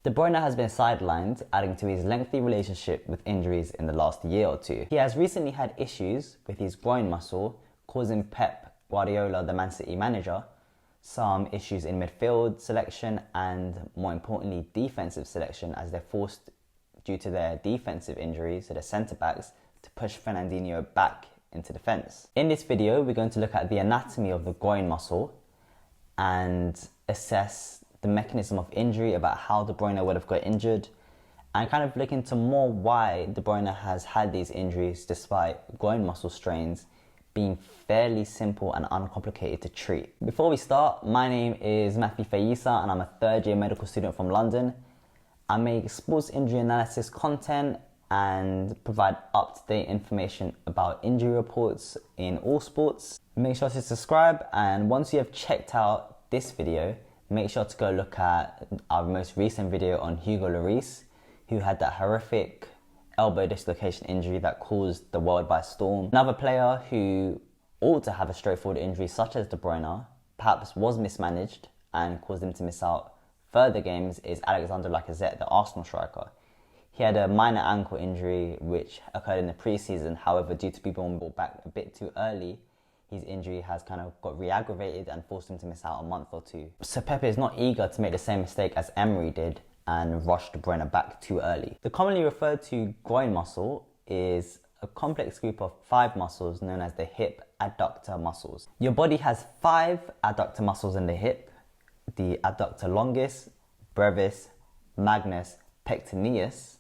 De Bruyne has been sidelined, adding to his lengthy relationship with injuries in the last year or two. He has recently had issues with his groin muscle, causing Pep Guardiola, the Man City manager, some issues in midfield selection and, more importantly, defensive selection, as they're forced, due to their defensive injuries to the centre-backs, to push Fernandinho back into defence. In this video, we're going to look at the anatomy of the groin muscle and assess the mechanism of injury, about how De Bruyne would have got injured, and kind of look into more why De Bruyne has had these injuries despite groin muscle strains being fairly simple and uncomplicated to treat. Before we start, my name is Matthew Fayisa and I'm a third year medical student from London. I make sports injury analysis content and provide up-to-date information about injury reports in all sports. Make sure to subscribe, and once you have checked out this video, make sure to go look at our most recent video on Hugo Lloris, who had that horrific elbow dislocation injury that caused the world by storm. Another player who ought to have a straightforward injury such as De Bruyne, perhaps was mismanaged and caused him to miss out further games, is Alexander Lacazette, the Arsenal striker. He had a minor ankle injury which occurred in the pre-season. However, due to people being brought back a bit too early, his injury has kind of got re-aggravated and forced him to miss out a month or two. So Pepe is not eager to make the same mistake as Emery did and rush De Bruyne back too early. The commonly referred to groin muscle is a complex group of 5 muscles known as the hip adductor muscles. Your body has 5 adductor muscles in the hip: the adductor longus, brevis, magnus, pectineus,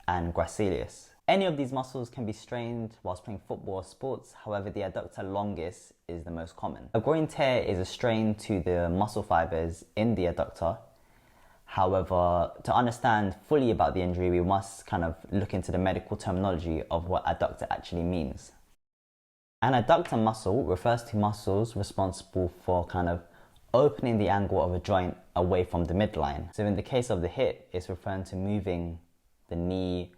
and gracilis. Any of these muscles can be strained whilst playing football or sports. However, the adductor longus is the most common. A groin tear is a strain to the muscle fibers in the adductor. However, to understand fully about the injury, we must kind of look into the medical terminology of what adductor actually means. An adductor muscle refers to muscles responsible for kind of opening the angle of a joint away from the midline. So in the case of the hip, it's referring to moving the knee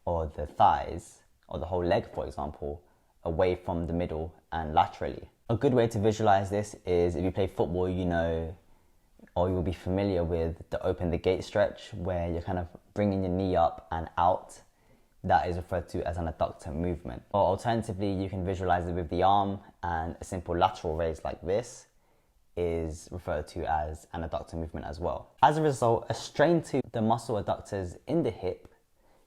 or the thighs or the whole leg, for example, away from the middle and laterally. A good way to visualize this is, if you play football, you know, or you'll be familiar with the open the gate stretch, where you're kind of bringing your knee up and out. That is referred to as an adductor movement. Or alternatively, you can visualize it with the arm, and a simple lateral raise like this is referred to as an adductor movement as well. As a result, a strain to the muscle adductors in the hip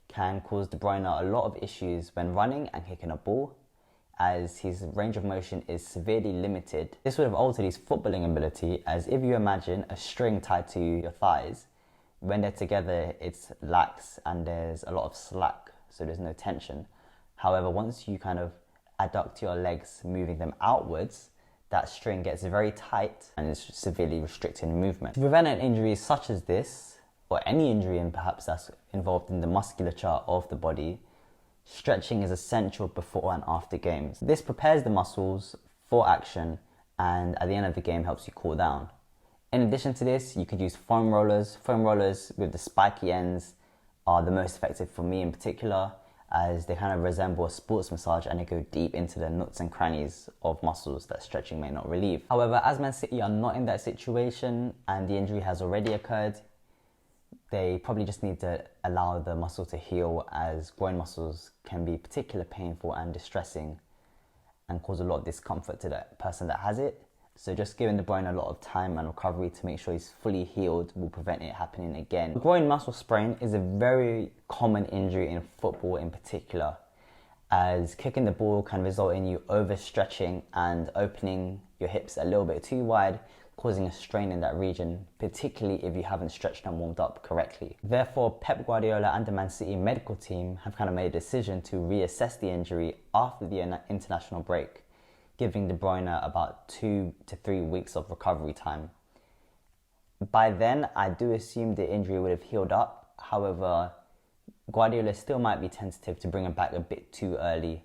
can cause De Bruyne a lot of issues when running and kicking a ball, as his range of motion is severely limited. This would have altered his footballing ability, as if you imagine a string tied to your thighs, when they're together it's lax and there's a lot of slack, so there's no tension. However, once you kind of adduct your legs, moving them outwards, that string gets very tight and is severely restricting movement. To prevent an injury such as this, or any injury and perhaps that's involved in the musculature of the body, stretching is essential before and after games. This prepares the muscles for action, and at the end of the game helps you cool down. In addition to this, you could use foam rollers. Foam rollers with the spiky ends are the most effective for me in particular, as they kind of resemble a sports massage and they go deep into the nooks and crannies of muscles that stretching may not relieve. However, as Man City are not in that situation and the injury has already occurred, they probably just need to allow the muscle to heal, as groin muscles can be particularly painful and distressing and cause a lot of discomfort to the person that has it. So just giving De Bruyne a lot of time and recovery to make sure he's fully healed will prevent it happening again. Groin muscle sprain is a very common injury in football in particular, as kicking the ball can result in you overstretching and opening your hips a little bit too wide, causing a strain in that region, particularly if you haven't stretched and warmed up correctly. Therefore, Pep Guardiola and the Man City medical team have kind of made a decision to reassess the injury after the international break, giving De Bruyne about 2 to 3 weeks of recovery time. By then, I do assume the injury would have healed up. However, Guardiola still might be tentative to bring him back a bit too early,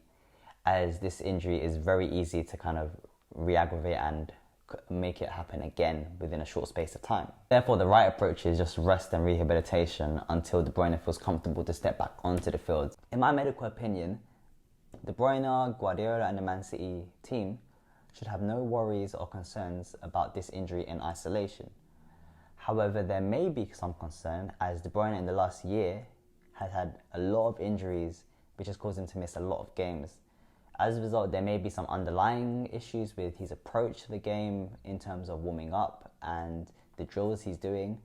as this injury is very easy to kind of re-aggravate and make it happen again within a short space of time. Therefore, the right approach is just rest and rehabilitation until De Bruyne feels comfortable to step back onto the field. In my medical opinion, De Bruyne, Guardiola and the Man City team should have no worries or concerns about this injury in isolation. However, there may be some concern as De Bruyne in the last year has had a lot of injuries, which has caused him to miss a lot of games. As a result, there may be some underlying issues with his approach to the game in terms of warming up and the drills he's doing.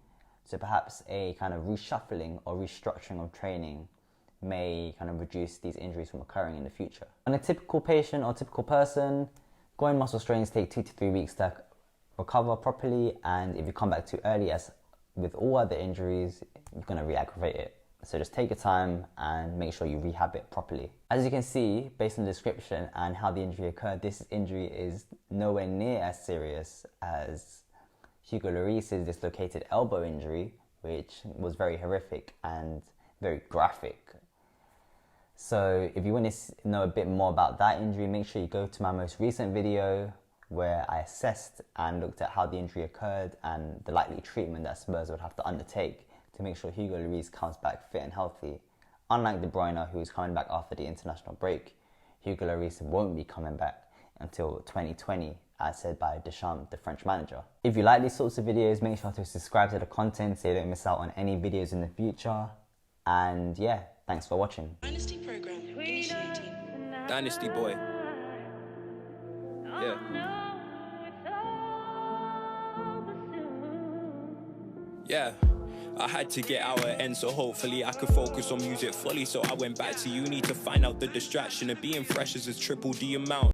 So perhaps a kind of reshuffling or restructuring of training may kind of reduce these injuries from occurring in the future. On a typical patient or typical person, groin muscle strains take 2 to 3 weeks to recover properly, and if you come back too early, as with all other injuries, you're going to re-aggravate it. So just take your time and make sure you rehab it properly. As you can see, based on the description and how the injury occurred, this injury is nowhere near as serious as Hugo Lloris's dislocated elbow injury, which was very horrific and very graphic. So if you want to know a bit more about that injury, make sure you go to my most recent video where I assessed and looked at how the injury occurred and the likely treatment that Spurs would have to undertake to make sure Hugo Lloris comes back fit and healthy. Unlike De Bruyne, who's coming back after the international break, Hugo Lloris won't be coming back until 2020, as said by Deschamps, the French manager. If you like these sorts of videos, make sure to subscribe to the content so you don't miss out on any videos in the future. And yeah, thanks for watching. Dynasty program initiating. Dynasty boy. Yeah. Yeah. I had to get out at end, so hopefully I could focus on music fully. So I went back to uni to find out the distraction of being fresh is triple the amount.